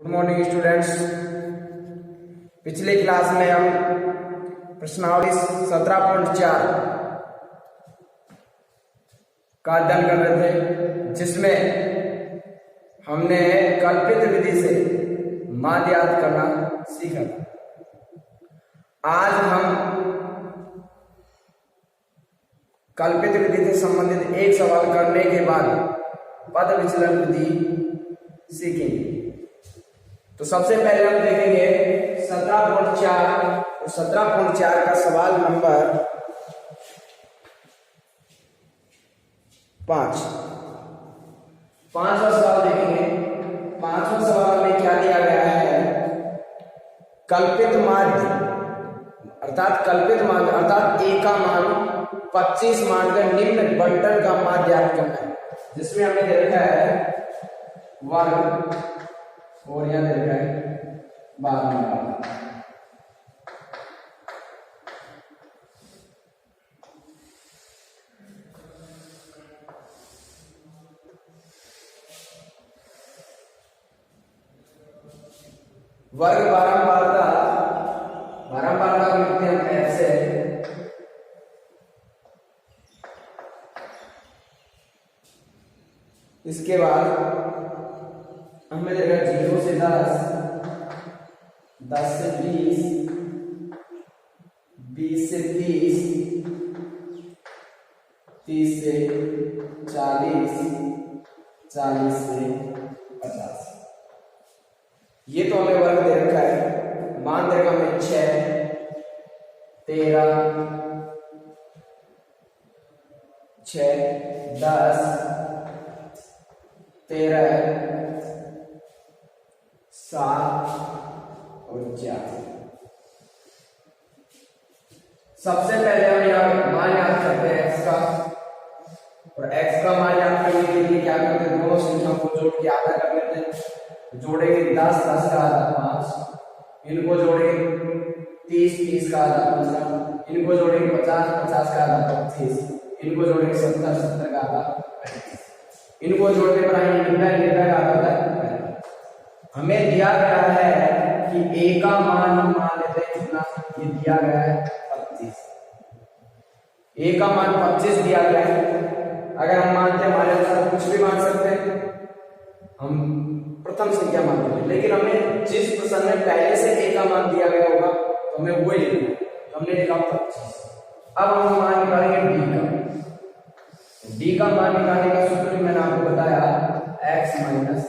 Good morning students. पिछले class में हम प्रश्नावली 17.4 का अध्ययन कर रहे थे, जिसमें हमने कल्पित विधि से मान याद करना सीखा था। आज हम कल्पित विधि से संबंधित एक सवाल करने के बाद पद विचलन विधि सीखेंगे। तो सबसे पहले हम देखेंगे 17.4 और 17.4 का सवाल नंबर 5। पांचवा सवाल देखेंगे। पांचवा सवाल में क्या दिया गया है? कल्पित माध्य अर्थात ए का मान 25 मान का निम्न बंटन का माध्य ज्ञात करना है, जिसमें हमने दे रखा है वर्ग और यहां दे रखा है 12। वर्ग बारंबारता लिखते हैं एफ से। इसके बाद हमें देगा 0 से 10, 10 से 20, 20 से 30, 30 से 40, 40 से 50। ये तो हमें वर्ग दे रखा है। मान देगा हमें 6, 13, 10, 13, 7 और 4। सबसे पहले हम यहाँ मान याद करते हैं x का, और x का मान याद करने के लिए क्या करते हैं? दोनों संख्याओं को जोड़ के आधा कर लेते हैं। जोड़ेंगे 10, 10 का आधा 5, इनको जोड़ेंगे 30, 30 का आधा 15, इनको जोड़ेंगे 50, 50 का आधा 25, इनको जोड़ेंगे 70, 70 का आधा 35, इनको जोड़ने पर आएंगे 90 का आधा है। हमें दिया गया है कि a का मान हम मान लेते हैं कितना? ये दिया गया है 25। a का मान 25 दिया गया है। अगर हम मानते हैं हमारे अनुसार कुछ भी मान सकते हैं, हम प्रथम संख्या मानते हैं, लेकिन हमें जिस प्रश्न में पहले से a का मान दिया गया होगा तो हमें वही लिखना है। तो हमने लिखा 25। अब हम मान निकालेंगे d का मान निकालने का सूत्र मैंने आपको बताया x माइनस।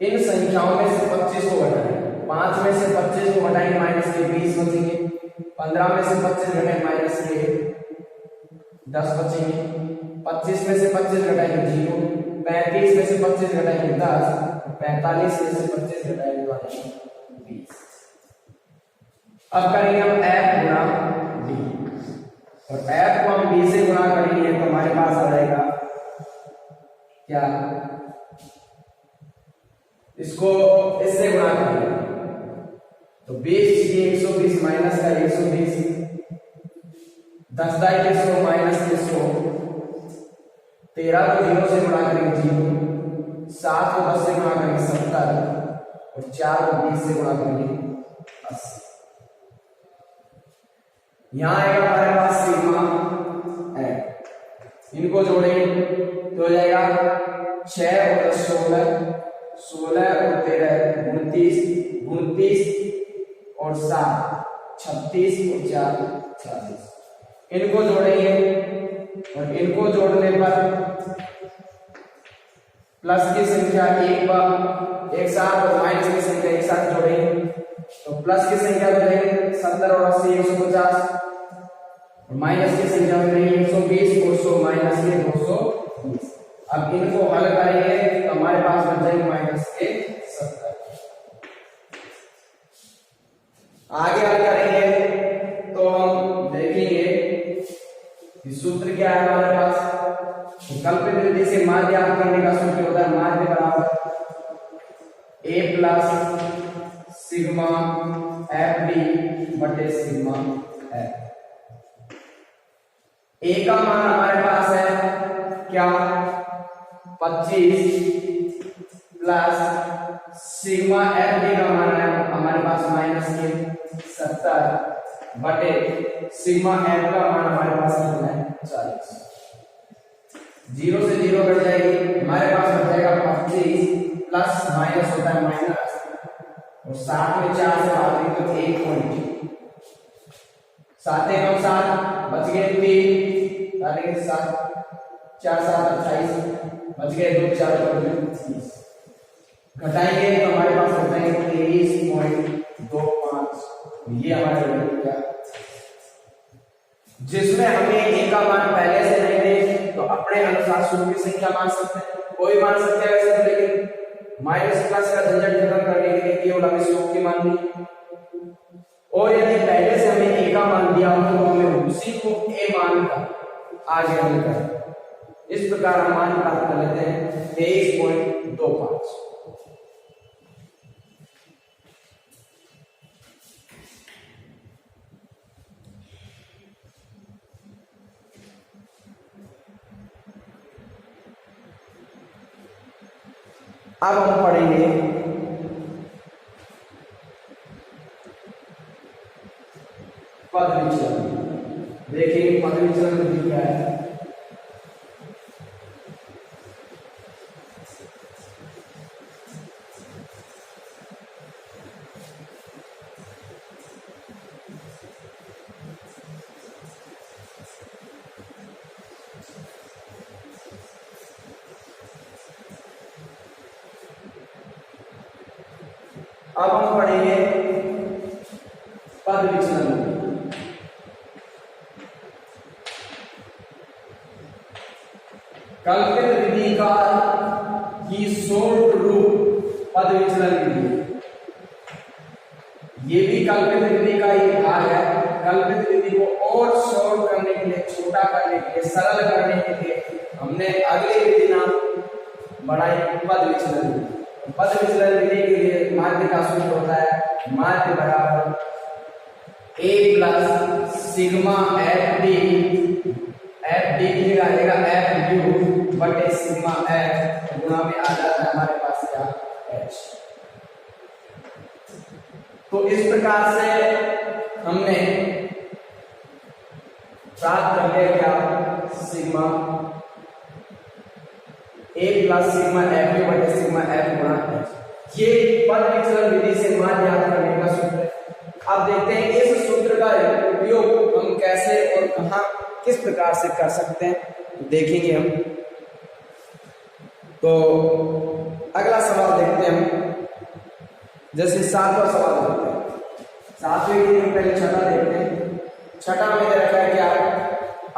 इन संख्याओं में से 25 को घटाएंगे। 5 में से 25 को घटाएंगे माइनस के 20 बचेंगे। 15 में से 25 घटाएंगे माइनस के 10 बचेंगे। 25 में से 25 घटाएंगे 0। 35 में से 25 घटाएंगे 10। 45 में से 25 घटाएंगे 20। अब करेंगे हम f गुणा d, और f को हम d से गुणा करेंगे तो हमारे पास आ जाएगा क्या? इसको इससे गुणा करेंगे तो 20 की 120 माइनस का 120, 10 दाई के 100 माइनस के 100, 13 को 0 से गुणा करेंगे 0, 7 को 10 से गुणा करेंगे 70, और 4 को 20 से गुणा करेंगे 80। यहां आएगा हमारे पास सिग्मा है। इनको जोड़ेंगे तो हो जाएगा 6 और 16, 16 और 13 29, 29 और 7 36 और 4 46। इनको जोड़ेंगे और इनको जोड़ने पर प्लस की संख्या एक साथ और माइनस की संख्या एक साथ जोड़ेंगे तो प्लस की संख्या जोड़ेंगे 70 और 80 150, और माइनस की संख्या में 120 और 100 माइनस के 220। अब इनको हल करेंगे तो हमारे पास बच जाएंगे माइनस के 70। आगे हल करेंगे तो हम देखेंगे कि सूत्र क्या है हमारे पास। कल्पित विधि से माध्य ज्ञात करने का सूत्र होता है माध्य बराबर a plus sigma F D बटे सिग्मा एफ। a का मान हमारे पास है क्या? 25 प्लस सिग्मा एफ डी का मान है हमारे पास माइनस के 70 बटे सिग्मा एफ का मान हमारे पास कितना है 40। 0 से 0 कट जाएगी, हमारे पास बच जाएगा 25 प्लस माइनस होता है माइनस और 7 में 4 से भाग देंगे तो 1 पॉइंट 7 कम 7 बच गए 3 डालेंगे 7 4 7 28 बच गए 2 4 30 घटाएंगे तो हमारे पास हो जाएंगे 23.25। ये हमारा क्या जिसमें हमें ए का मान पहले से नहीं दे तो अपने अनुसार शून्य की संख्या मान सकते हैं, कोई मान सकते हैं वैसे, लेकिन माइनस प्लस का झंझट खत्म करने के लिए केवल हमें योग की मान दी। और यदि पहले से हमें ए का मान दिया हो तो हमें उसी को ए मान का आगे मिलकर इस प्रकार हम मान प्राप्त कर लेते हैं 23.25। अब हम पढ़ेंगे पद विचलन। देखिए पद विचलन विधि क्या है। अब हम पढ़ेंगे पद विचलन। कल्पित विधि का ही शॉर्ट रूप पद विचलन विधि। ये भी कल्पित विधि का ही भाग है। कल्पित विधि को और शॉर्ट करने के लिए, छोटा करने के लिए, सरल करने के लिए हमने अगली विधि नाम बढ़ाई पद विचलन विधि। पद विचलन विधि के लिए माध्य का सूत्र होता है माध्य बराबर a plus sigma F D की जगह आएगा एफ यू बटे सिग्मा एफ गुणा में आ जाता है हमारे पास क्या h। तो इस प्रकार से हमने प्राप्त कर लिया क्या sigma a plus sigma F you बटे सिग्मा एफ गुणा h। ये पद विचलन विधि से मान ज्ञात करने का सूत्र है। अब देखते हैं इस सूत्र का उपयोग हम कैसे और कहां किस प्रकार से कर सकते हैं, देखेंगे हम। तो अगला सवाल देखते हैं हम, जैसे 7वां सवाल देखते हैं। 7वें के लिए पहले छठा देखते हैं। छठा में दे रखा है क्या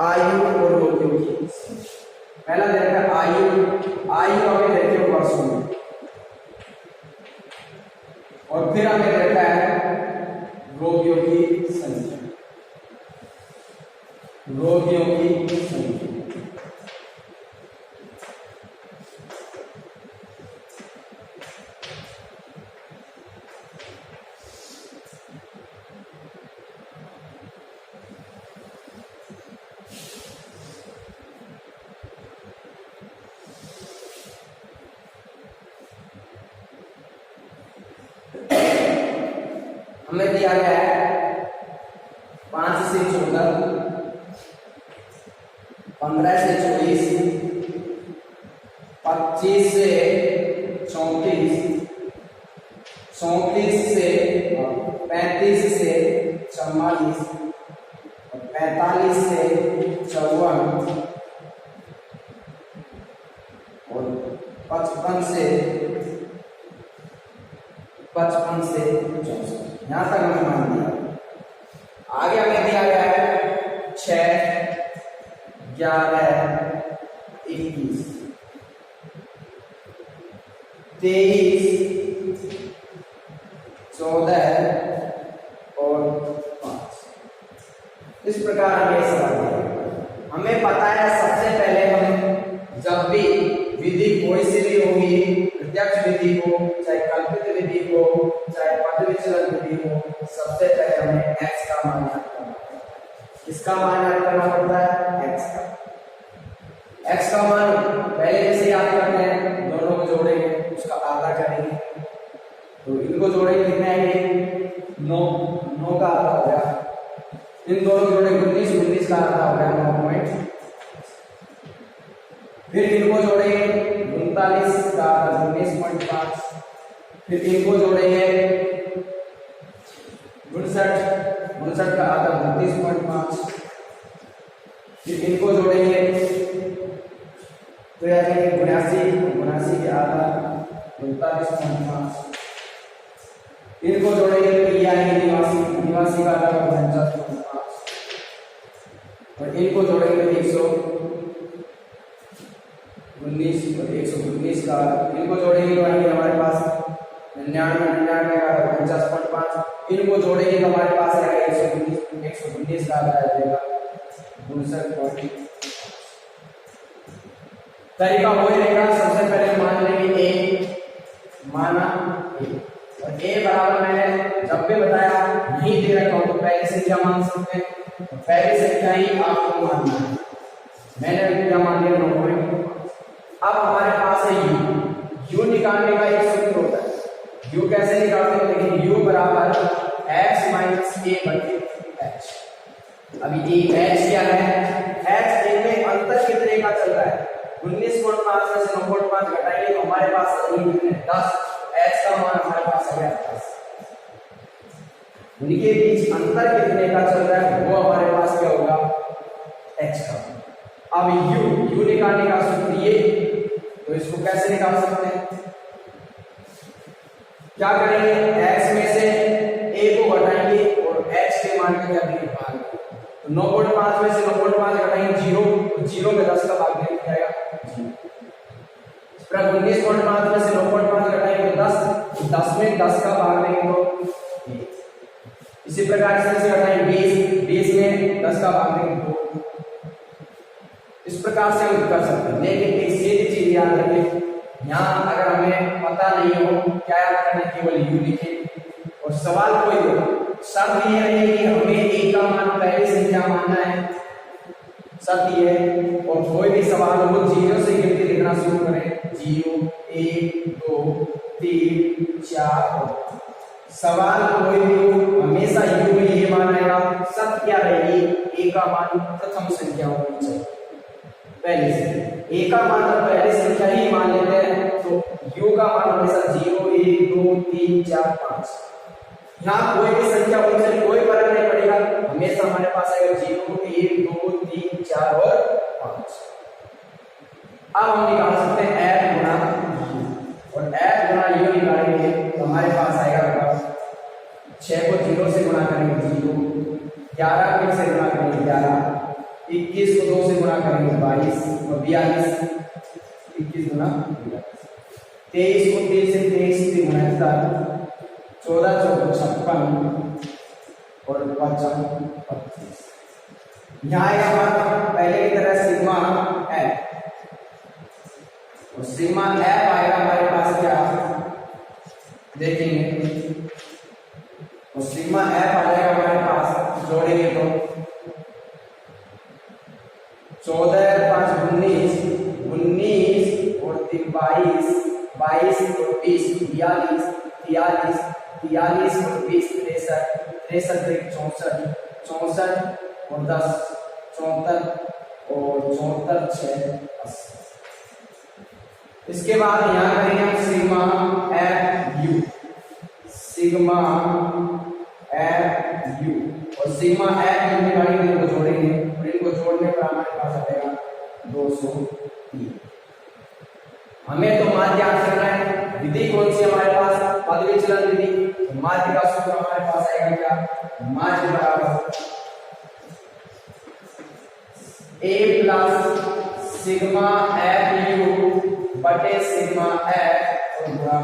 आयु और रोगियों की। पहला दे रखा है आयु हमें देखिए वर्षों में, और फिर हमें देखा है रोगियों की संख्या। रोगियों की संख्या हमें दिया गया है 5 से 14, 15 से 24, 25 से 34, 34 से 35 से 44, 45 से 54 और 55 से 64। यहां तक हमें मान दिया। आगे हमें दिया गया है 6, 11, 21, 23, 14 और 5। इस प्रकार हमें सवाल दिया। हमें पता है सबसे पहले हम जब भी विधि कोई सी भी होगी, प्रत्यक्ष विधि हो चाहे कल्पित विधि हो चाहे पद विचलन विधि हो, सबसे पहले हमें x का मान ज्ञात करना पड़ता है। किसका मान ज्ञात करना पड़ता है x का। x का मान पहले जैसे याद करते हैं, दोनों को जोड़ेंगे उसका आधा करेंगे तो इनको जोड़ेंगे कितने आएंगे 9, 9 का आधा हो गया। इन दोनों जोड़े 19, 19 का आधा हो गया 9 पॉइंट। फिर इनको जोड़ेंगे 39 का आधा 19.5। फिर इनको जोड़ेंगे 59 का आधा 32.5। फिर इनको जोड़ेंगे तो यार 79 के आधा 39.5। इनको जोड़ेंगे तो ये आएंगे 89 का आधा 49.5। और इनको जोड़ेंगे तो 119 और 119 का, इनको जोड़ेंगे तो आएंगे हमारे पास 99 का 50.5। इनको जोड़ेंगे तो हमारे पास आएगा 119 का आधा आ जाएगा 59.5। तरीका वही रहेगा, सबसे पहले मान लेंगे ए, माना ए, और ए बराबर मैंने जब भी बताया नहीं दे रखा हूं तो पहली संख्या मान सकते हैं, तो पहली संख्या ही आपको मानना है। मैंने क्या मान लिया 9। अब हमारे पास है u निकालने का एक सूत्र होता है। u कैसे निकालते हैं, लेकिन u बराबर x माइनस a बटे h। अभी ये h क्या है, h a में अंतर कितने का चल रहा है, 19.5 में से 9.5 घटाएंगे तो हमारे पास कितने 10, h का मान हमारे पास आ गया 10। उनके बीच अंतर कितने का चल रहा है वो हमारे पास क्या होगा h का। अब u निकालने का सूत्र ये, तो इसको कैसे निकाल सकते हैं, क्या करेंगे x में से a को घटाएंगे और h के मान का क्या देंगे भाग। तो 9.5 में से 9.5 घटाएंगे 0, तो 0 में 10 का भाग देना जाएगा 0। इस प्रकार 19.5 में से 9.5 घटाएंगे तो 10, 10 में 10 का भाग देंगे तो 1। इसी प्रकार से घटाएंगे 20 में 10 का भाग देंगे 2। इस प्रकार से हम कर सकते हैं, लेकिन एक सीधी चीज याद रखें, यहाँ अगर हमें पता नहीं हो क्या याद करना, केवल u लिखें और सवाल कोई हो, शर्त यह है कि हमें a का मान पहली संख्या मानना है, शर्त यह है। और कोई भी सवाल हो 0 से गिनती लिखना शुरू करें, 0 1 2 3 4। सवाल कोई भी हो हमेशा u में ये मान आएगा। शर्त क्या रहेगी, a का मान प्रथम संख्या होनी चाहिए, पहली संख्या। a का मान तो पहली संख्या ही मान लेते हैं, तो u का मान हमेशा 0 1 2 3 4 5। यहाँ कोई भी संख्या उनसे कोई फर्क नहीं पड़ेगा, हमेशा हमारे पास आएगा 0 1 2 3 4 और 5। अब हम निकाल सकते हैं f गुना u, और f गुना u निकालेंगे तो हमारे पास आएगा 6 को 0 से गुणा करेंगे 0, 11 को से गुणा करेंगे 11, 21 को 2 से गुणा करेंगे 22 और 42, 21 गुना 23 को 3 से 23 से गुणा 14 14 56 और 25। यहाँ आएगा हमारा पहले की तरह सिग्मा f, और सिग्मा f आएगा हमारे पास क्या देखेंगे, और सिग्मा f आ जाएगा हमारे पास, जोड़ेंगे तो 14 5 19 19 और 22 22 और 20 42 43 43 और 20 63 63 64 64 और 10 74 और 74 6 80। इसके बाद यहाँ करेंगे हम sigma F you, sigma F you, और सिग्मा एफ यू निकालेंगे इनको जोड़ेंगे, और इनको जोड़ने पर हमारे पास आ जाएगा 203। हमें तो माध्य याद करना है, विधि कौन सी हमारे पास, पद विचलन विधि। तो माध्य का सूत्र हमारे पास आएगा क्या, माध्य बराबर a plus sigma F you बटे सिग्मा एफ और गुणा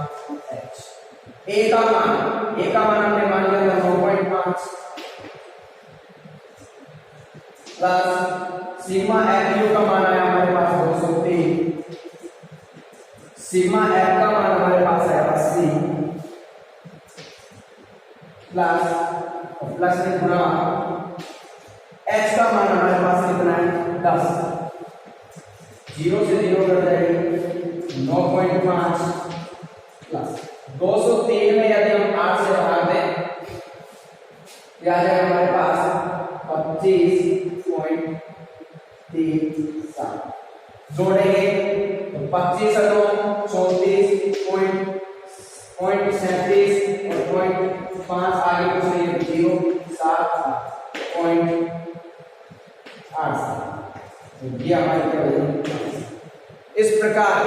h। a का मान हमने मान लिया 9.5 प्लस सिग्मा एफ यू का मान आया हमारे पास 203, सिग्मा एफ का मान हमारे पास है 80 प्लस में गुणा h का मान हमारे पास कितना है 10, 0 से 0 कर जाएगी 9.5 प्लस 203 में क्या आ जाएगा हमारे पास 25.37 जोड़ेंगे तो 25 34.37 और 0.5 आगे कुछ नहीं 0.8 तो ये हमारी क्या हो। इस प्रकार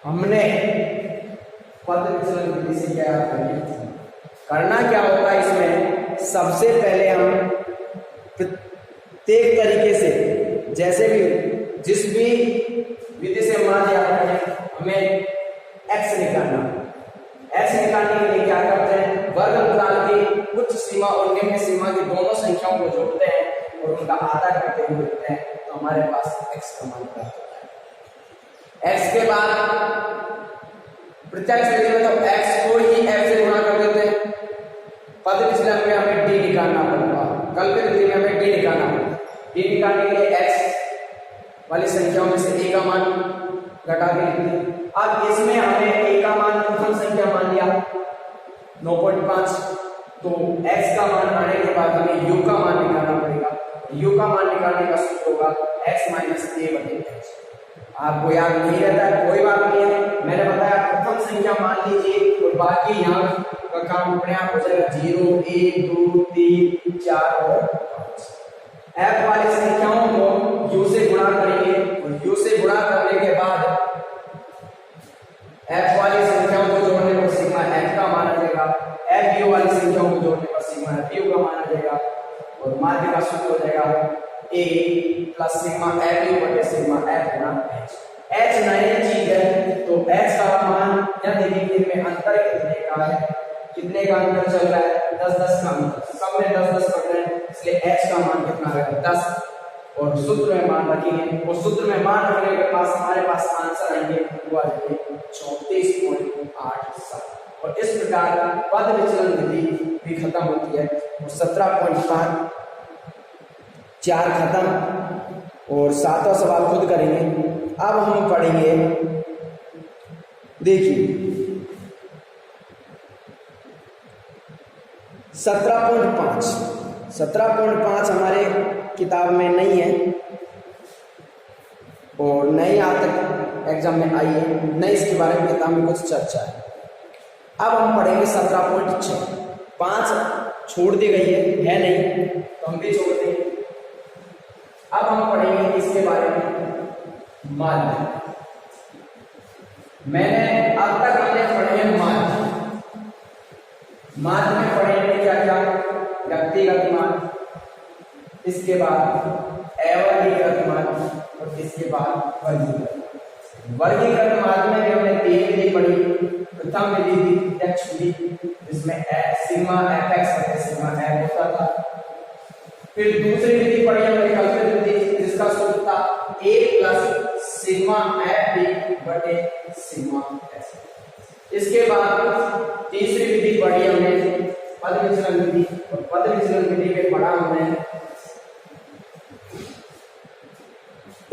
हमने पद विचलन विधि से क्या करना क्या होता है। इसमें सबसे पहले हम प्रत्येक तरीके से जैसे भी जिस भी विधि से मान याद करें हमें एक्स निकालना। एक्स निकालने के लिए क्या करते हैं, वर्ग अंतराल की उच्च सीमा और निम्न सीमा की दोनों संख्याओं को जोड़ते हैं और उनका आधा करके लिखते हैं तो हमारे पास एक्स का मान प्राप्त होता है। एक्स के बाद प्रत्यक्ष विधि में तो एक्स को ही एफ से गुणा कर देते हैं। पद विचलन में हमें डी निकालना पड़ेगा, कल्पित विधि में हमें डी निकालना पड़ेगा। डी निकालने के लिए एक्स वाली संख्याओं में से ए का मान घटा के लिखते हैं। अब इसमें हमें ए का मान प्रथम संख्या मान लिया 9.5 तो एक्स का मान आने के बाद हमें यू का मान निकालना पड़ेगा। यू का मान निकालने का सूत्र होगा x - a/h। आपको याद नहीं रहता है कोई बात नहीं है, मैंने बताया प्रथम संख्या मान लीजिए और बाकी यहाँ का काम अपने आप हो जाएगा 0 1 2 3 4 और 5। f वाली संख्याओं को u से गुणा करेंगे और u से गुणा करने के बाद f वाली संख्याओं को जोड़ने पर सिग्मा f का मान आ जाएगा। f u वाली संख्याओं को जोड़ने पर सिग्मा f u का मान आ जाएगा और माध्य का सूत्र हो जाएगा a plus sigma f u बटे सिग्मा f गुणा h। h नई चीज है तो h का मान या देखिए इनमें अंतर कितने का है, कितने का अंतर चल रहा है 10-10 का अंतर, सब में 10-10 पढ़ रहे हैं इसलिए h का मान कितना है 10 और सूत्र में मान रखेंगे और सूत्र में मान रखने के पास हमारे पास आंसर आएंगे वो आ जाएंगे 34.87 और इस प्रकार पद विचलन विधि भी खत्म होती है और 17.4 खत्म और 7वां सवाल खुद करेंगे। अब हम पढ़ेंगे देखिए 17.5 हमारे किताब में नहीं है और नहीं आज तक एग्जाम में आई है, नहीं इसके बारे में किताब में कुछ चर्चा है। अब हम पढ़ेंगे 17.6 5 छोड़ दी गई है नहीं तो हम भी छोड़ देंगे। अब हम पढ़ेंगे इसके बारे में माध्य। मैंने अब तक हमने पढ़े हैं माध्य में पढ़ेंगे क्या क्या व्यक्तिगत मान, इसके बाद अवर्गीकृत मान और इसके बाद वर्गीकृत मान में भी हमने 3 विधि पढ़ी। प्रथम विधि थी प्रत्यक्ष विधि जिसमें सिग्मा fx बटे सिग्मा f होता था। फिर दूसरी विधि पढ़ी हमने कल्पित विधि जिसका सूत्र था a प्लस सिग्मा f बटे सिग्मा s। इसके बाद तीसरी विधि पढ़ी हमने पद विचलन विधि और पद विचलन विधि में पढ़ा हमने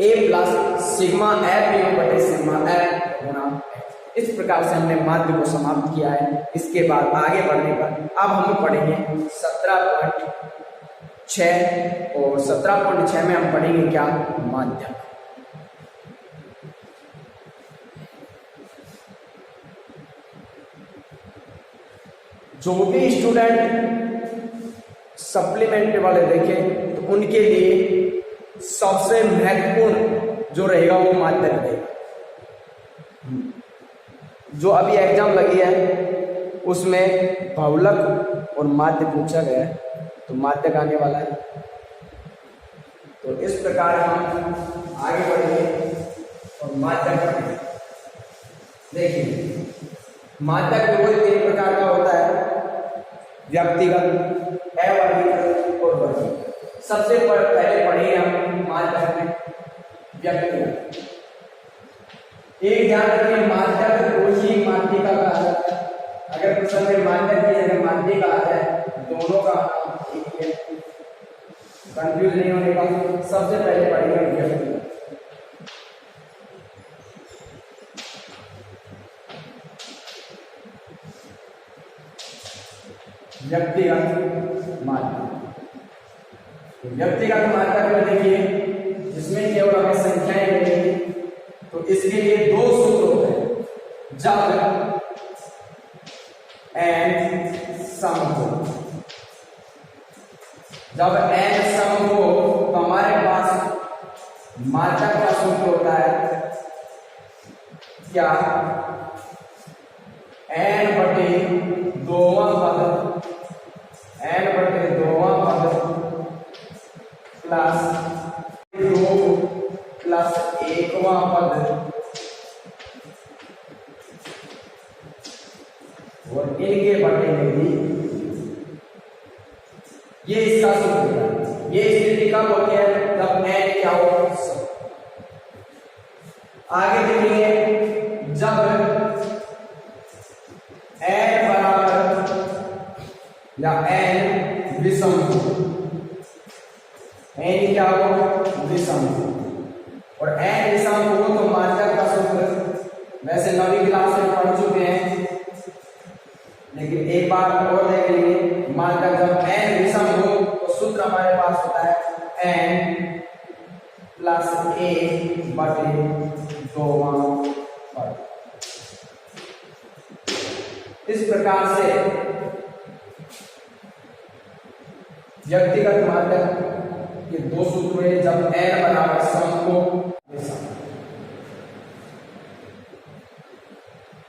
a प्लस सिग्मा f बटे सिग्मा f गुणा f। इस प्रकार से हमने माध्य को समाप्त किया है। इसके बाद आगे बढ़ने पर अब हम पढ़ेंगे 17.6 और 17.6 में हम पढ़ेंगे क्या माध्य। जो भी स्टूडेंट सप्लीमेंट्री वाले देखें तो उनके लिए सबसे महत्वपूर्ण जो रहेगा वो माध्य रहेगा। जो अभी एग्जाम लगी है उसमें बहुलक और माध्य पूछा गया है तो माध्य का आने वाला है। तो इस प्रकार हम आगे बढ़ेंगे और माध्य पढ़ेंगे। देखिए माध्य केवल 3 प्रकार का होता है, व्यक्तिगत, अवर्गीकृत और वर्गीकृत। सबसे पहले पढ़ेंगे हम माध्य में व्यक्तिगत। एक ध्यान रखिए माध्य को ही माध्यिका कहा जाता है। अगर प्रश्न में माध्य की जगह माध्यिका आता है दोनों का एक है, कंफ्यूज नहीं होने का। सबसे पहले पढ़ेंगे व्यक्तिगत। व्यक्तिगत माध्यक। तो व्यक्तिगत माध्यक में देखिए इसमें केवल हमें संख्याएं मिलेंगी, तो इसके लिए दो सूत्र होते हैं। जब n सम हो, जब n सम हो तो हमारे पास मात्रक का सूत्र होता है क्या, n बटे दोवां पद, n बटे दोवां पद प्लस 2 प्लस 1वां पद और इनके बटे में भी, ये इसका सूत्र है। ये स्थिति कब होती है, जब n क्या हो। आगे देखेंगे जब n बराबर या n विषम हो, n क्या हो, विषम हो, और n विषम हो तो मात्रक का सूत्र वैसे 9वीं क्लास में पढ़ चुके हैं, लेकिन एक बार और देख लेंगे। मात्रक जब n विषम हो तो सूत्र हमारे पास होता है n प्लस 1 बटे दोवां पद। इस प्रकार से व्यक्तिगत मात्रक के दो सूत्र हैं, जब n बराबर सम हो विषम।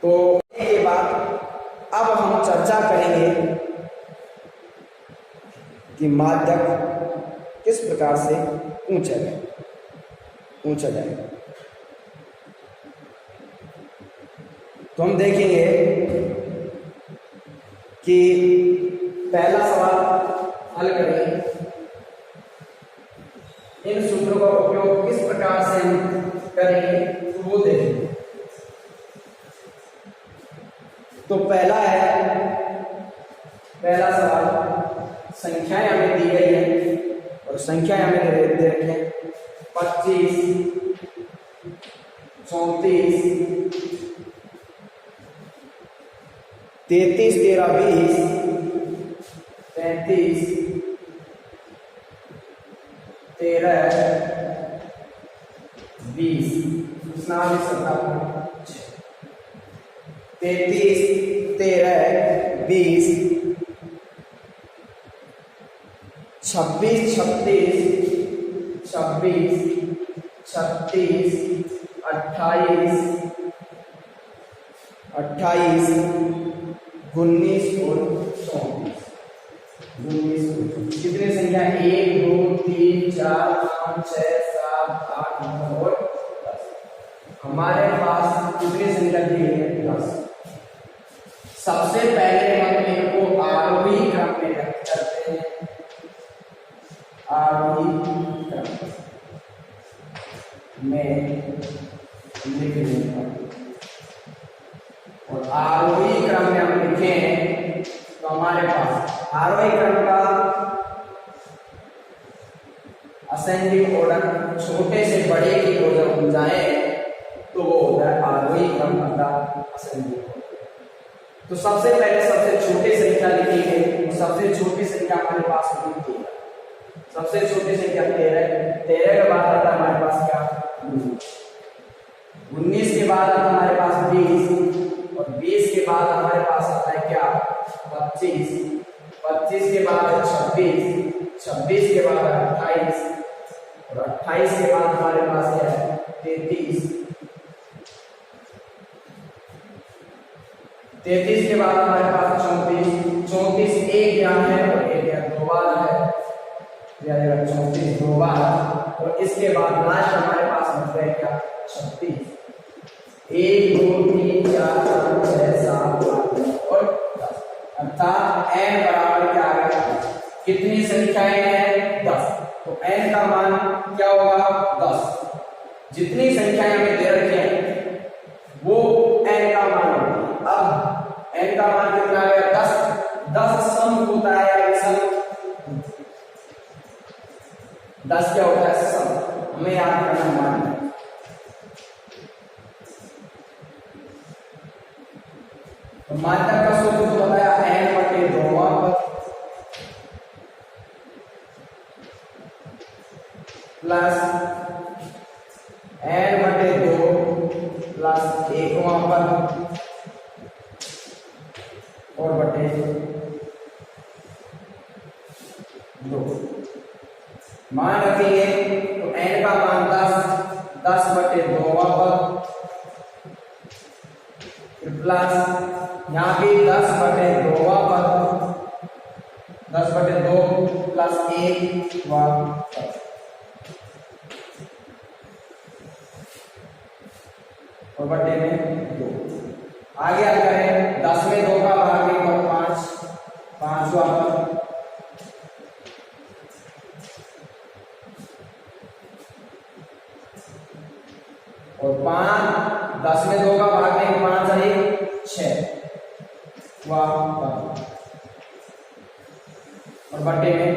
तो ये बात अब हम चर्चा करेंगे कि माध्यक किस प्रकार से पूछा जाएगा। तो हम देखेंगे कि पहला सवाल हल करेंगे, इन सूत्रों का उपयोग किस प्रकार से हम करेंगे तो वो देखेंगे। तो पहला सवाल, संख्याएं हमें दी गई है और संख्याएं हमें दे रखी है 25, 34, 33, 13, 20, 35, 13, 20, 33, 13, 20, 26, 36, 26, 36, 28, 28, 19 और 34। कितनी संख्या, 1, 2, 3, 4, 5, 6, 7, 8, 9 और 10। हमारे पास कितनी संख्या दी गई है, 10। सबसे पहले हम इनको आरोही क्रम में करते हैं, आरोही क्रम में लिख लेंगे। और आरोही क्रम में हम लिखें तो हमारे पास आरोही क्रम का असेंडिंग ऑर्डर छोटे से बड़े की ओर हम जाए तो वो होता है आरोही क्रम का असेंडिंग ऑर्डर। तो सबसे पहले सबसे छोटी संख्या लिखी गई, तो सबसे छोटी संख्या हमारे पास होती है, सबसे छोटी संख्या 13, 13 के बाद आता है हमारे पास क्या, 19 के बाद आता है हमारे पास 20, और 20 के बाद हमारे पास आता है क्या, 25, 25 के बाद 26, 26 के बाद 28, और 28 के बाद हमारे पास क्या है, 33, 33 के बाद हमारे पास 34, 34 एक यहाँ है और एक यहाँ दो बार है, 34 दो बार, और इसके बाद लास्ट हमारे पास बचता है क्या, 36, 1, 2, 3, 4, 5, 6, 7, 8 और 10। अर्थात n बराबर क्या आ गया, कितनी संख्याएं हैं, 10। तो n का मान क्या होगा, 10। जितनी संख्याएं हमें दे रखी हैं वो n का मान होगा। अब n का मान कितना आ गया, 10। 10 सम होता है या विषम, 10 क्या होता है, सम। हमें याद करना मान है। तो मात्रक का सूत्र तो बताया n बटे दोवां पद प्लस n बटे 2 प्लस 1 वहां पर और बटे 2 मान रखेंगे तो n का मान 10 बटे 2 वहां पर प्लस यहाँ भी 10 बटे 2 वहां पर 10 बटे 2 प्लस 1 वहां पर और बटे में 2 आगे आ करें 10 में 2 का भाग 1 और 5 वहां पर और 10 में 2 का भाग नहीं 5 और 1 6 और बटे में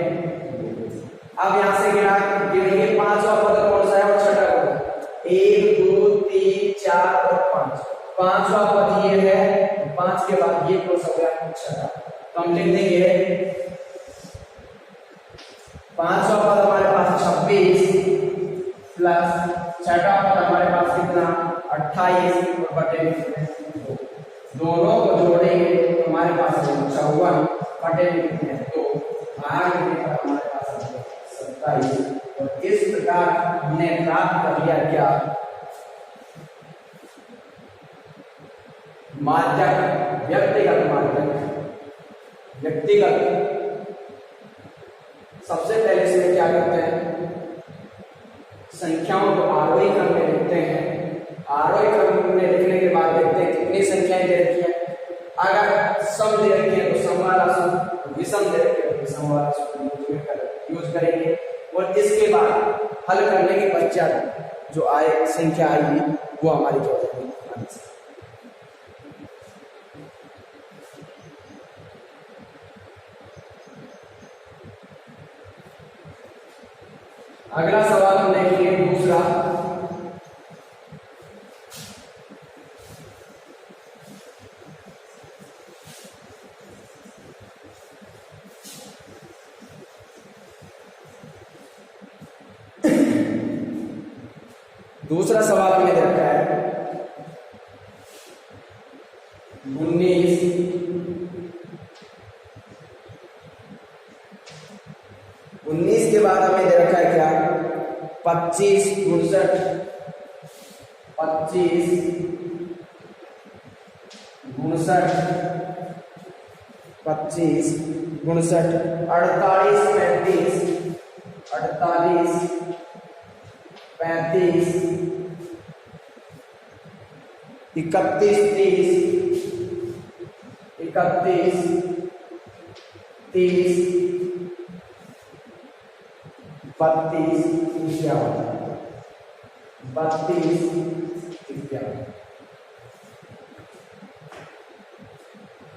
अब यहां से गिनेंगे 5वां पद कौन सा है और छठा कौन सा 1 2 3 4 और 5 5वां पद ये है 5 के बाद ये कौन सा हो गया छठा तो हम लिख देंगे 5वां पद हमारे पास 26 प्लस छठा पद हमारे पास कितना 28 और बटे में 2 दोनों को जोड़ेंगे तो हमारे पास 54 बटे में 2 आगे हमारे पास 27 और इस प्रकार हमने प्राप्त कर लिया क्या माध्यक व्यक्तिगत सबसे पहले इसमें क्या करते हैं संख्याओं को आरोही क्रम में लिखते हैं आरोही क्रम में लिखने के बाद देखते हैं कितनी संख्याएं दे रखी है अगर सम दे रखी है तो सम वाला सम विषम दे रखी है तो विषम वाला सम यूज करेंगे और इसके बाद हल करने के पश्चात जो आए संख्या आएगी वो हमारी क्या हो जाएगी अगला सवाल हम देखेंगे दूसरा दूसरा सवाल हमें दे रखा है 19 के बाद हमें दे रखा है क्या 25 59 25 59 48 35 31 30 31 32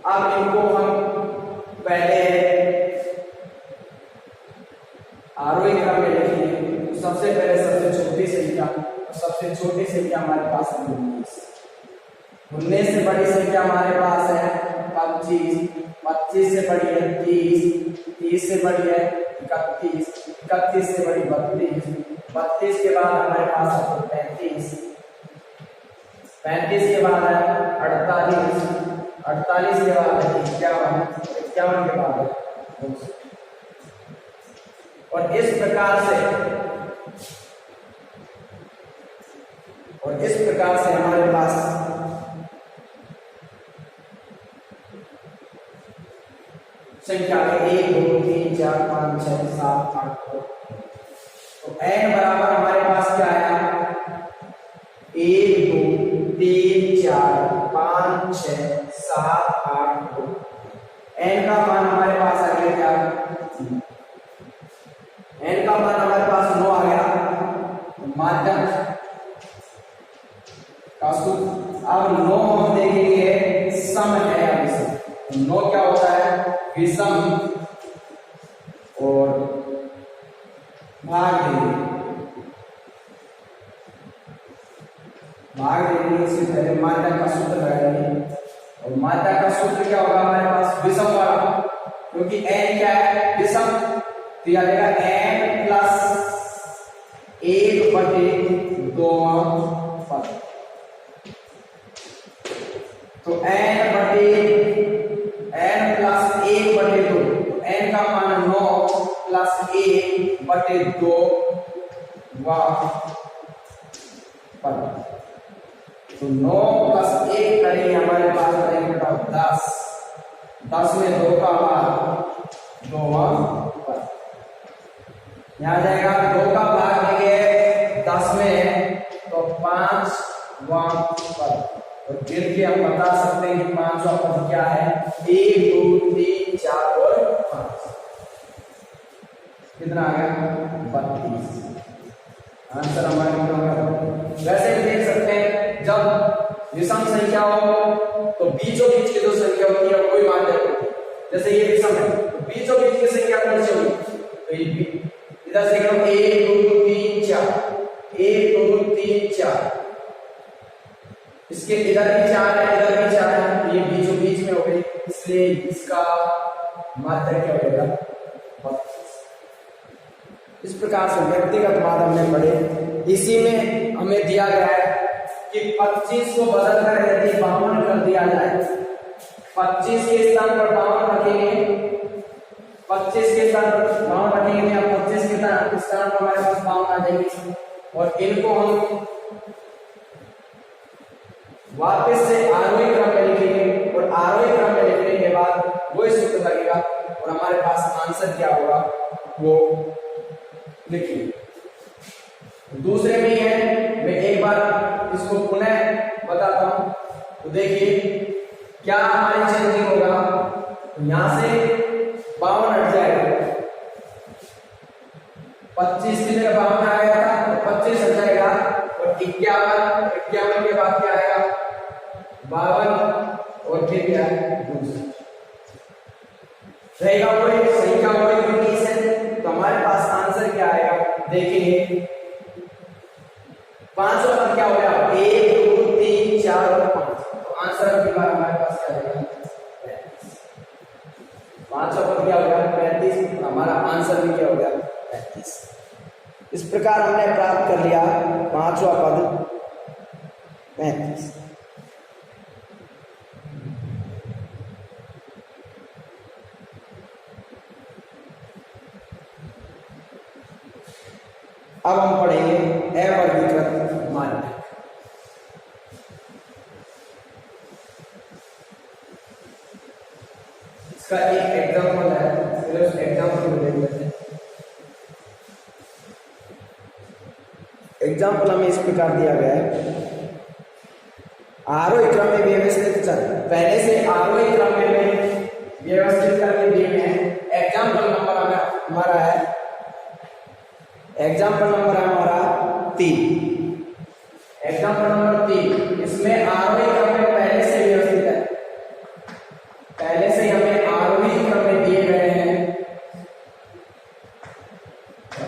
अब इनको हम पहले आरोही क्रम में लिखेंगे तो सबसे पहले सबसे छोटी संख्या और सबसे छोटी संख्या हमारे पास है 19 से बड़ी संख्या हमारे पास है 25 25 से बड़ी है 30 से बड़ी है 31 से बड़ी 32 के बाद हमारे पास है 35 के बाद है 48 के बाद है 51 के बाद है 200 और इस प्रकार से हमारे पास संख्या 1 2 3 4 5 6 7 8 तो n बराबर हमारे पास क्या है 1 2 3 4 5 6 7 8 2 n का मान हमारे पास आ गया क्या n का मान हमारे पास 9 आ गया तो माध्यक का सूत्र अब 9 हम देखेंगे सम है अभी 9 क्या होता है विषम और भाग देंगे इससे पहले मात्रा का सूत्र लगाएंगे और मात्रा का सूत्र क्या होगा हमारे पास विषम वाला क्योंकि n क्या है विषम तो यह आएगा n प्लस 1/2 पद। तो n प्लस 1/2, n का मान 9 प्लस 1/2 पद। तो 9 प्लस 1 करेंगे, हमारे पास बनेगा 10। 10 में 2 का भाग 2वां पद। यहाँ जाएगा 2 का भाग लेंगे 10 में तो 5वां पद। तो फिर के हम बता सकते हैं कि 5वां पद क्या है, 1 2 3 4 और 5। कितना आ गया, 32। आंसर हमारे वैसे भी देख सकते हैं, जब विषम संख्या हो तो बीचों बीच की जो संख्या होती है कोई मान जाती है। जैसे ये विषम है तो बीचों बीच की संख्या कौन सी होगी, तो ये इधर से 1 2 3 4, 1 2 3 4, इसके इधर भी 4 है, इधर भी 4 है, ये बीचों बीच में हो गई, इसलिए इसका मात्रा क्या हो जाएगा, 32। इस प्रकार से व्यक्तिगत मान हमने पढ़े। इसी में हमें दिया गया है कि 25 को बदलकर यदि 52 कर दिया जाए, 25 के स्थान पर 52 रखेंगे, 25 के स्थान पर 52 रखेंगे या 25 के स्थान पर हमारे पास 52 आ जाएगी, और इनको हम वापस से आरोही क्रम में लिखेंगे, और आरोही क्रम में लिखने के बाद वही सूत्र लगेगा और हमारे पास आंसर क्या होगा वो लिखिए। दूसरे में है, मैं एक बार इसको पुनः बताता हूं। तो देखिए क्या हमारी चेंजिंग होगा, यहां से 52 हट जाएगा, 25 की जगह 52 आ गया था तो 25 हट जाएगा, और 51 के बाद क्या आएगा, 52, और फिर क्या रहेगा वही संख्या, वही 19 है। तो हमारे पास आंसर क्या आएगा, देखिए 5 पद क्या हो गया, 1 2 3 4 और 5। तो आंसर अगली बार हमारे पास क्या आएगा, 35। 5 पद क्या हो गया, 35। हमारा आंसर भी क्या हो गया, 35। इस प्रकार हमने प्राप्त कर लिया 5वां पद 35। अब हम पढ़ेंगे अवर्गीकृत माध्यक। इसका एक एग्जांपल है, सिर्फ एग्जांपल को देख लेते हैं। एग्जांपल हमें इस प्रकार दिया गया है, आरोही क्रम में व्यवस्थित चल, पहले से आरोही क्रम में व्यवस्थित करके दिए हैं। एग्जांपल नंबर हमारा है, एग्जाम्पल नंबर है हमारा 3। एग्जाम्पल नंबर 3, इसमें आरोही क्रम में पहले से व्यवस्थित है, पहले से हमें आरोही क्रम में दिए गए हैं।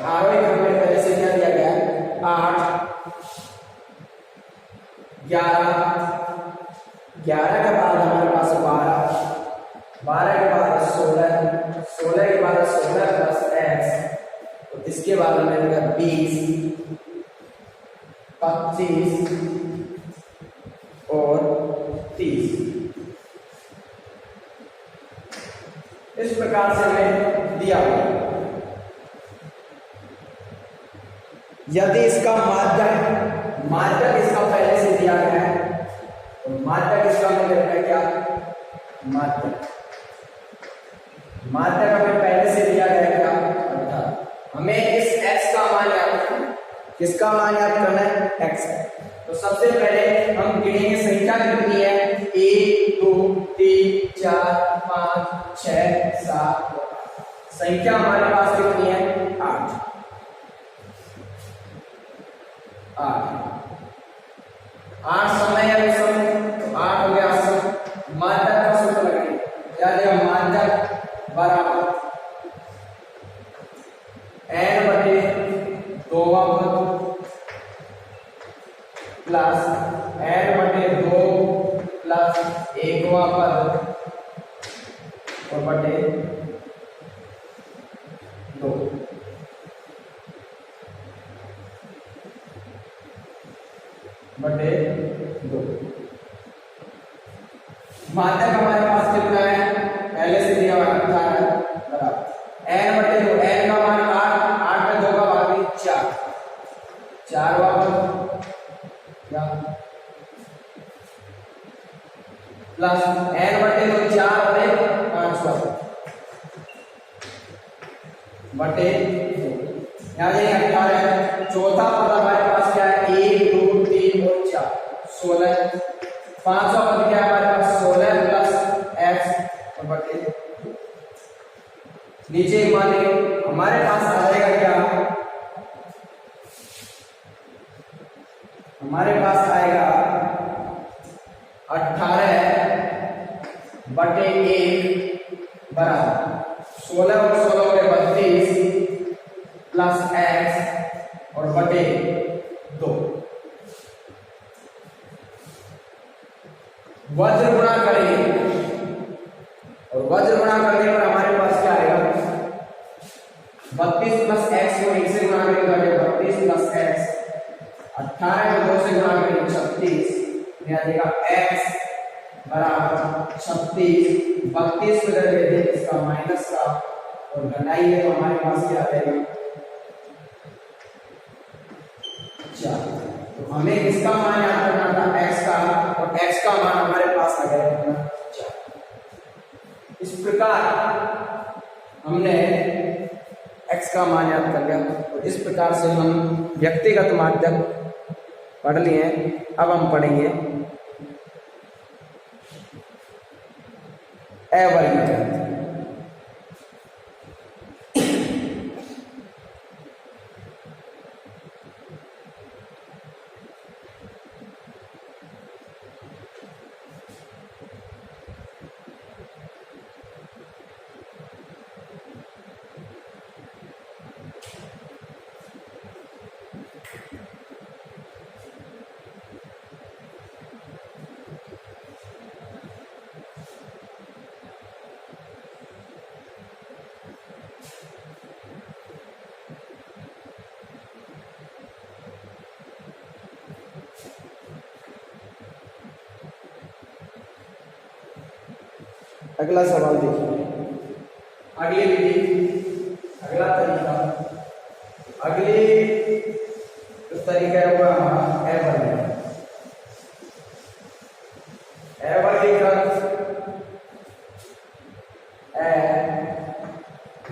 आरोही क्रम में पहले से क्या दिया गया है, 8 11, 11 के बाद हमारे पास 12, 12 के बाद 16, 16 के बाद 16 प्लस x, इसके बाद में मिलेगा 20, 25 और 30। इस प्रकार से हमें दिया हुआ। यदि इसका माध्यक इसका पहले से दिया गया है, तो माध्यक इसका मतलब है क्या, माध्यक हमें पहले से दिया गया है क्या, हमें इस x का मान याद करना है। किसका मान याद करना है, x। तो सबसे पहले हम गिनेंगे संख्या कितनी है, 1 2 3 4 5 6 7। संख्या हमारे पास कितनी है, 8। 8 समय है, समय तो 8 हो गया। माध्यक का सूत्र लगाएंगे, क्या देगा, माध्यक बराबर n/2 प्लस n/2 प्लस 1वां पद और बटे 2। कितना है, पहले से दिया हुआ 18 बराबर n बटे 2, n का मान 8, 8 में 2 का भाग 4, 4 वापस क्या प्लस n बटे 2 4 और 1 5 बटे 2, यहाँ जाइए 18 है। चौथा पद हमारे पास क्या है, 1 2 3 और 4 16, पांचवा पद क्या है हमारे पास 16 प्लस x और बटे 2। नीचे माने हमारे पास आ जाएगा क्या, हमारे पास आएगा 18 बटे 1 बराबर 16 और 16 हो गए 32 प्लस x और बटे 2। वज्र गुणा करेंगे और वज्र गुणा करने पर हमारे पास क्या आएगा, 32 प्लस x को 1 से गुणा करेंगे 32 प्लस x, 18 को 2 से गुणा करेंगे 36, यह आ जाएगा x बराबर 36, 32 को इधर ले इसका माइनस का और घटाइए तो हमारे पास क्या आ जाएगा 4। तो हमें इसका मान याद करना था x का, और x का मान हमारे पास आ गया 4। इस प्रकार हमने x का मान याद कर लिया और इस प्रकार से हम व्यक्तिगत माध्यम पढ़ लिए। अब हम पढ़ेंगे अवर्गीकृत। अगला सवाल देखिए, अगली विधि, अगला तरीका, अगले जो तरीका है वो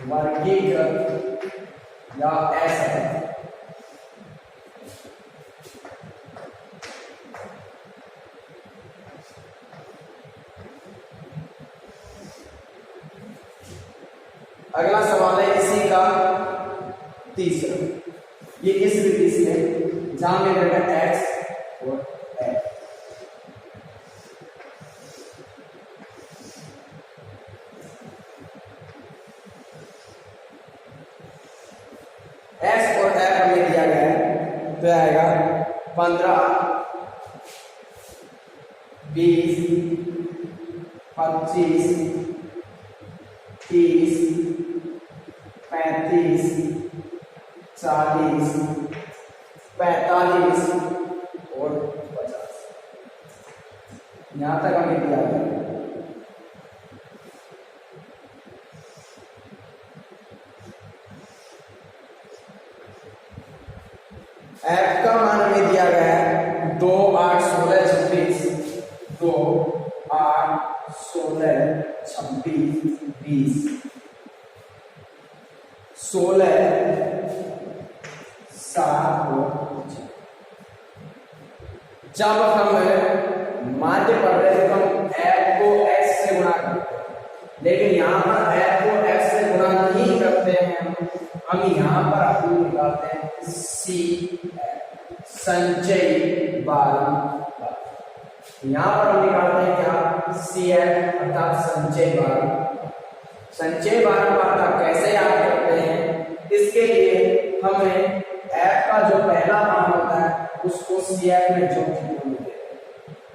वर्गीकृत या ऐसा है। अगला सवाल है इसी का तीसरा, ये इस विधि से जहां में रहेगा x और x और f हमें दिया गया है तो आएगा 15 20 25 30 35 40 45 और 50, यहां तक हमें दिया गया। f का मान हमें दिया गया है 2 8 16 26, 2 8 16 26 20 16 7 और 5। जब हम माध्य पढ़ रहे थे तो हम f को x से गुणा करते हैं, लेकिन यहाँ पर f को x से गुणा नहीं करते हैं, हम यहाँ पर आपको निकालते हैं c संचय बारम। यहाँ पर हम निकालते हैं क्या, CF अर्थात संचय बारम। संचय बारम का कैसे याद करते हैं, इसके लिए हमें f का जो पहला मान होता है उसको CF में जोड़ देते हैं।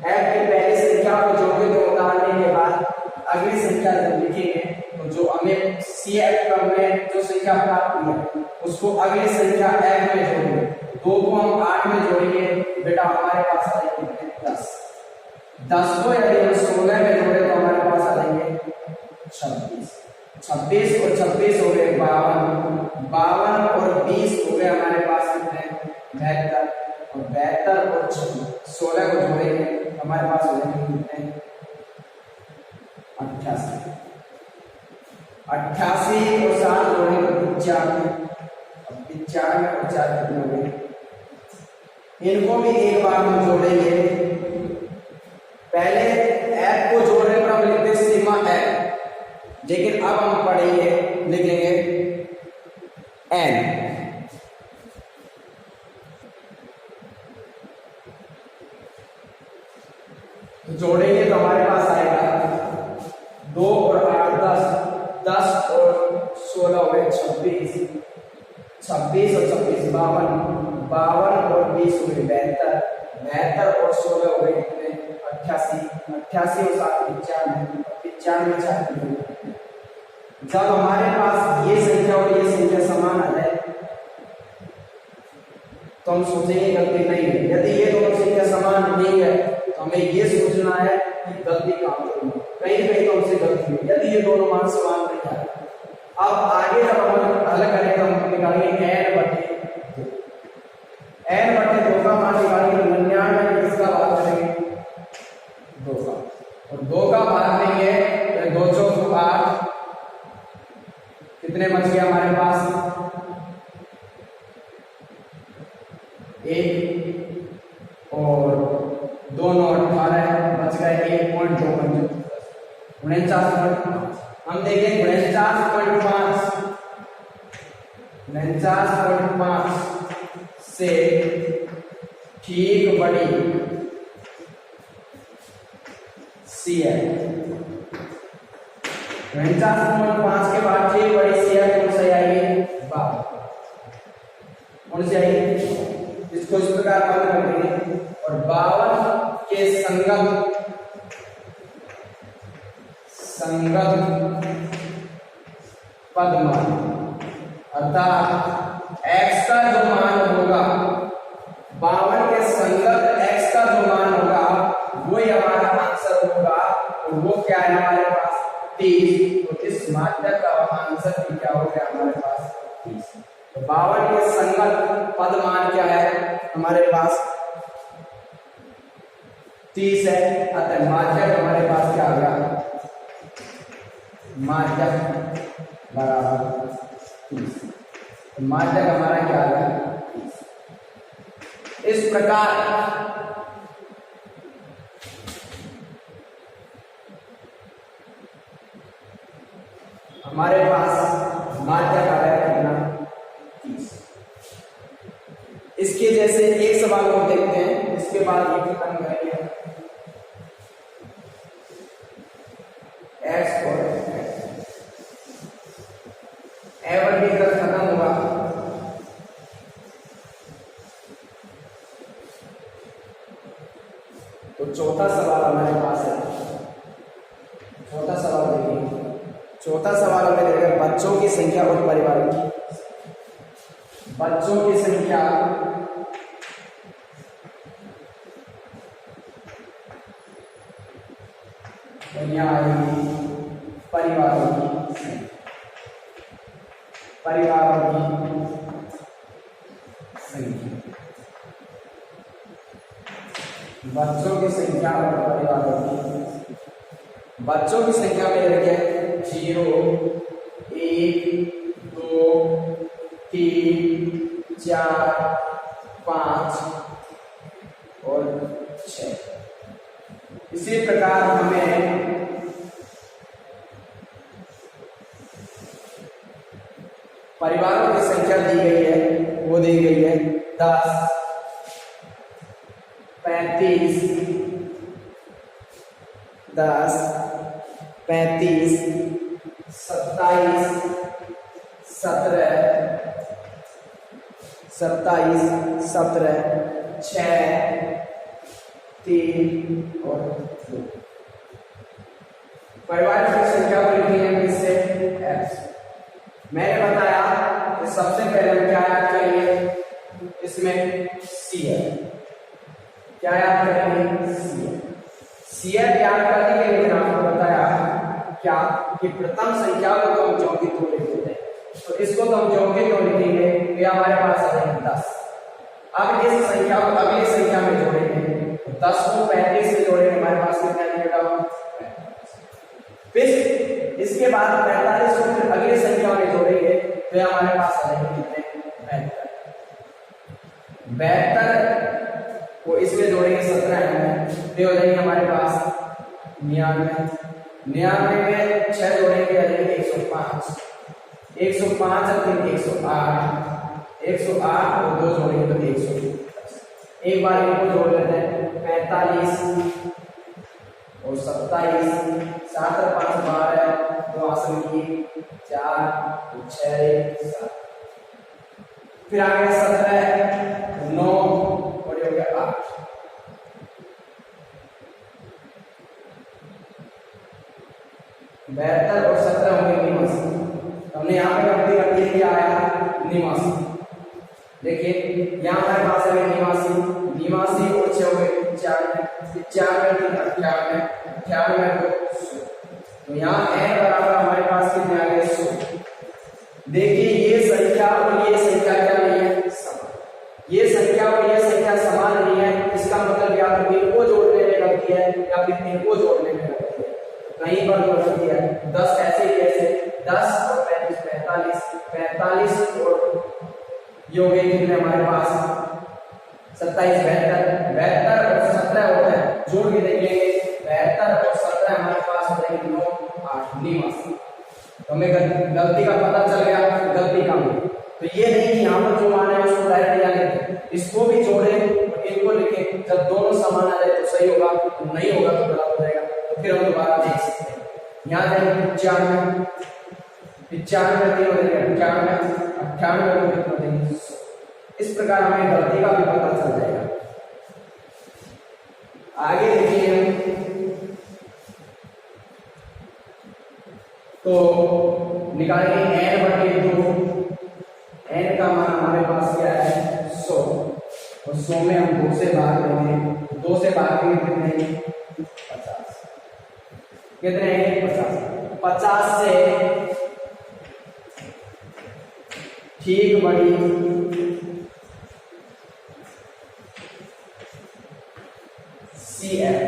f की पहली संख्या को जोड़ के उतारने के बाद अगली संख्या जब लिखेंगे तो जो हमें CF में जो संख्या प्राप्त हुई है उसको अगली संख्या f में जोड़ेंगे। 2 को हम 8 में जोड़ेंगे बेटा, हमारे पास आ जाएंगे 10। 10 को यदि हम 16 में जोड़े तो हमारे पास आ जाएंगे 26, 26 और 26 हो गए 52, 52 और 20 हो गए हमारे पास कितने 72, और 72 और 16 को जोड़ेंगे हमारे पास हो जाएंगे कितने 88, 88 और 7 जोड़ेंगे तो 95, 95 और 4 कितने हो गए, इनको भी एक बार में जोड़ेंगे। पहले f को जोड़ने पर हम लिखते सिग्मा f, लेकिन अब हम पढ़ेंगे लिखेंगे n। तो जोड़ेंगे तो हमारे पास आएगा 2 और 8 10, 10 और 16 हो गए 26, 26 और 26 52, 52 और 20 हो गए 72, 72 और 16 हो गए कितने 88, 88 और 7 95, 95 4। जब हमारे पास ये संख्या और ये संख्या समान आ जाए तो हम सोचेंगे गलती नहीं है। यदि ये दोनों संख्या समान नहीं है तो हमें ये सोचना है कि गलती कहां पर हुई, कहीं कहीं तो हमसे गलती हुई। यदि ये दोनों मान समान नहीं आए, अब आगे जब हम हल करें तो हम निकालेंगे n बटे 2 का मान निकालेंगे 99 में किसका भाग करेंगे 2 का, और 2 का भाग देंगे तो 2 चौक 8, कितने बच गए हमारे पास 1 और 2 9 18 बच गए 1.2 49.5। हम देखें 49.5 से ठीक बड़ी सी है, 49.5 के बाद ठीक बड़ी सी है कौन सी आएगी 52, कौन सी आएगी, इसको इस प्रकार बंद कर देंगे। और 52 के संगत पदमान अर्थात x का जो मान होगा 52 के संगत x का जो मान होगा वो ही हमारा आंसर होगा, और वो क्या है हमारे पास 30। तो इस माध्यक का आंसर क्या हो गया हमारे पास 30। तो 52 के संगत पद मान क्या है हमारे पास 30 है, अतः माध्यक हमारे पास क्या आ गया माध्यक बराबर 30। माध्यक हमारा क्या आ गया 30। इस प्रकार हमारे पास माध्यक आ गया कितना 30। इसके जैसे एक सवाल को देखते हैं, इसके बाद ये खत्म करेंगे x और a1 की तरफ खत्म हुआ। तो चौथा सवाल हमारे पास है, चौथा सवाल देखिए, चौथा सवाल हमें देगा बच्चों की संख्या और परिवारों की, बच्चों की संख्या यहाँ आएगी परिवारों की, परिवारों की संख्या, बच्चों की संख्या और परिवारों की। बच्चों की संख्या में रखे 0 1 2 3 4 5 और 6। इसी प्रकार हमें परिवारों की संख्या दी गई है, वो दी गई है 10 35 10 35 27 17 27 17 6 3 और 2। परिवार की संख्या को लिखी है किससे x। मैंने बताया कि सबसे पहले हम क्या याद करेंगे, इसमें सी है, क्या याद करेंगे सी है। सी है याद करने के लिए मैंने आपको बताया क्या कि प्रथम संख्या को तो हम यौगिक तो लिख देते हैं, तो इसको तो हम यौगिक तो लिखेंगे, तो हमारे पास आ जाएगा 10। अब इस संख्या को अगली संख्या में जोड़ेंगे, तो 10 को 35 से जोड़ेंगे, हमारे पास कितना निकलेगा। फिर इसके बाद 45 को फिर अगली संख्या में जोड़ेंगे, तो हमारे पास आ जाएंगे कितने 72 को इसमें जोड़ेंगे 17 में, तो हो जाएंगे हमारे पास 99 में 6 जोड़ेंगे आ जाएंगे 105, 105 और 3 108, 108 और 2 जोड़ेंगे तो 110। एक बार इनको जोड़ लेते हैं, 45 और 27, 7 और 5 12, 2 आसन की 4 6 7, फिर आगे 17 9 और ये हो गया 8। बहत्तर और 17 होंगे निवासी, हमने यहाँ पे गलती कर दी, क्या आया निवासी। देखिए यहाँ हमारे पास है निवासी, निवासी और 6 हो गए 95, 95 98, 98 तो यहाँ n बराबर हमारे पास कितने आ गए 100। देखिए ये संख्या और ये संख्या क्या नहीं है समान, ये संख्या और ये संख्या समान नहीं है, इसका मतलब या तो इनको जोड़ने में गलती है या फिर इनको जोड़ने में गलती है, कहीं पर गलती है। 10 ऐसे ही कैसे 10 और 35 45, 45 और ये हो गए कितने हमारे पास 27 72 और 17 होता है, जोड़ के देखेंगे 72 और 17 हमारे पास हो जाएंगे 9 8 निवासी। तो हमें गलती का पता चल गया, गलती का भी तो ये नहीं कि यहाँ पर जो मान है उसको डायरेक्ट या लिखें, इसको भी जोड़े और इनको लिखें, जब दोनों समान आ जाए तो सही होगा, तो नहीं होगा तो गलत हो जाएगा। तो फिर हम दोबारा देख सकते हैं, यहाँ जाएंगे 95 95 98 98 इस प्रकार हमें गलती का भी पता चल जाएगा। आगे देखिए तो निकालेंगे n/2, n का मान हमारे पास क्या है 100 और 100 में हम 2 से भाग देंगे, 2 से भाग देंगे कितने 50, कितने 50, 50 से ठीक बड़ी CF,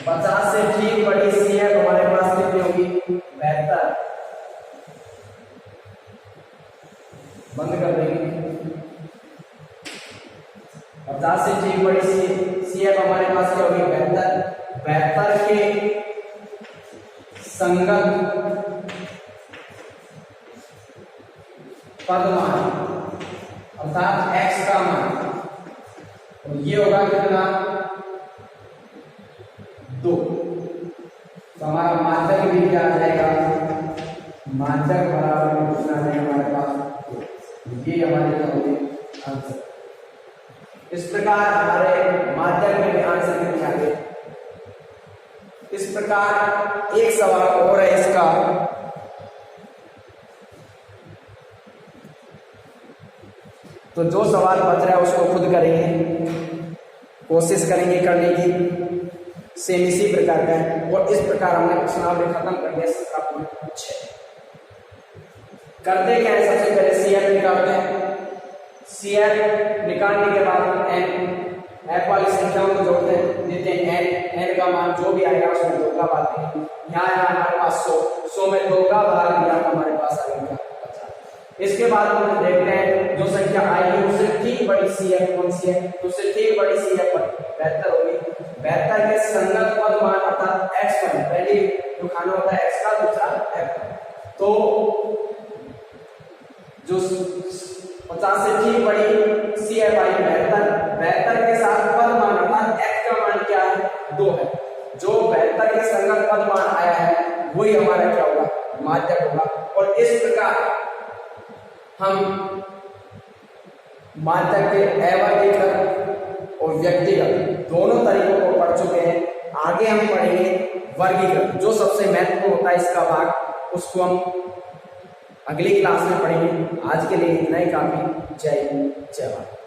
50 से ठीक बड़ी CF हमारे पास कितनी होगी 72, बंद कर देंगे। 50 से ठीक बड़ी CF हमारे पास क्या होगी 72, 72 के संगत पदमान अर्थात x का मान, और ये होगा कितना 2, तो हमारा मात्रक भी क्या आ जाएगा, मात्रक बराबर में कितना है हमारे पास, ये हमारे क्या होंगे आंसर। इस प्रकार हमारे मात्रक में आंसर कितने आ गए। इस प्रकार एक सवाल और है इसका, तो जो सवाल बच रहा है उसको खुद करेंगे, कोशिश करेंगे करने की, सेम इसी प्रकार का है। और इस प्रकार हमने प्रश्नावली खत्म कर दिया 17.6। करते क्या है, सबसे पहले CF निकालते हैं, CF निकालने के बाद f वाली संख्याओं को जोड़ते हैं, देते हैं n का मान जो भी आएगा उसमें 2 का भाग देंगे। यहाँ आया हमारे पास 100 में 2 का भाग दिया तो हमारे पास आ गया 50। इसके बाद हम देखते हैं जो संख्या आएगी उससे ठीक बड़ी CF कौन सी है, तो उससे ठीक बड़ी CF 72 होगी। 72 के संगत पद मान अर्थात x पर पहले जो खाना होता है x का, दूसरा f। तो जो 50 से ठीक बड़ी CF आई 72 के साथ पद मान अर्थात x का मान क्या है 2 है, जो 72 के संगत पद मान आया है वही हमारा क्या होगा माध्यक होगा। और इस प्रकार हम मात्रक के अवर्गीकृत और व्यक्तिगत दोनों तरीकों को पढ़ चुके हैं। आगे हम पढ़ेंगे वर्गीकृत, जो सबसे महत्वपूर्ण होता है इसका भाग, उसको हम अगली क्लास में पढ़ेंगे। आज के लिए इतना ही काफी। जय हिंद, जय भारत।